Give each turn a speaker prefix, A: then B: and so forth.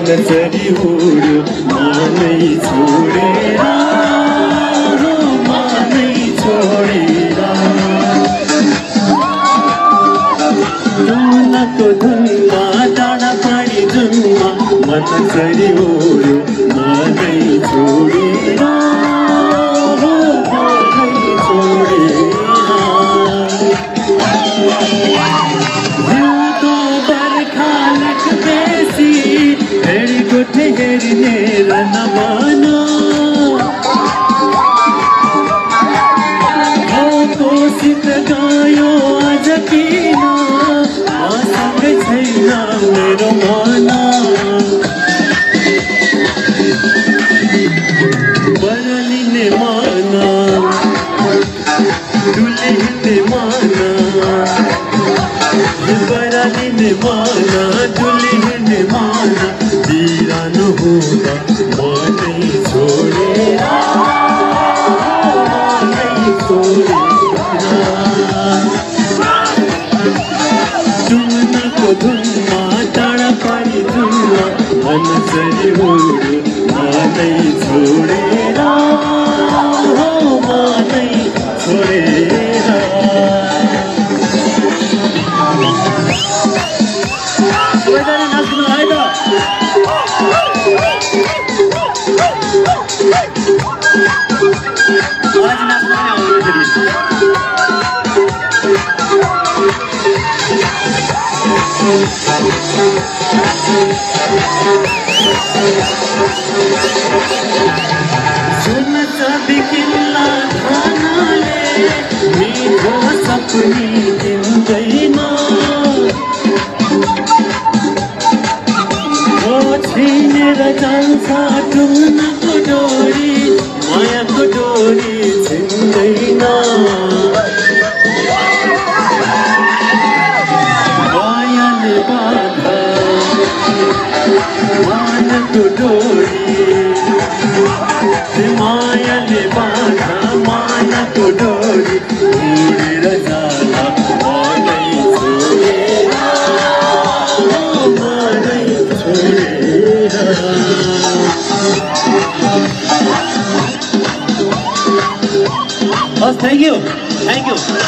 A: मनसरी उड्यो मानै छोडेर मानै छोडेर डुनको धुनमा डाँडा पानी जुनमा मनसरी उड्यो मानै छोडेर मानै छोडेर हेर्ने र नमाना कोसित गयो आज किन मसँगै छैन मेरो माना बरलिने माना डुले हिँड्ने माना बरलिने माना डुले हिँड्ने माना बिरानो हुँदा मनै छोडेर मनै छोडेर डुनको धुनमा टाढा पानी धुनमा मनसरी उड्यो मनै छोडेर मनै छोडेर सबैजना नाच्नु है त आज नाच्नु नै आउनु सुन चाँदी किल्ला खानाले मिठो सपनी दिँदैन छिनेर जान्छ टुङ्गोको डोरी मायाको डोरी छिन्दैन मायाले बाधा मानको डोरी मायाले बाधा मायाको डोरी उडेर जाला मनै छोडेर मनै छोडेर Thank you.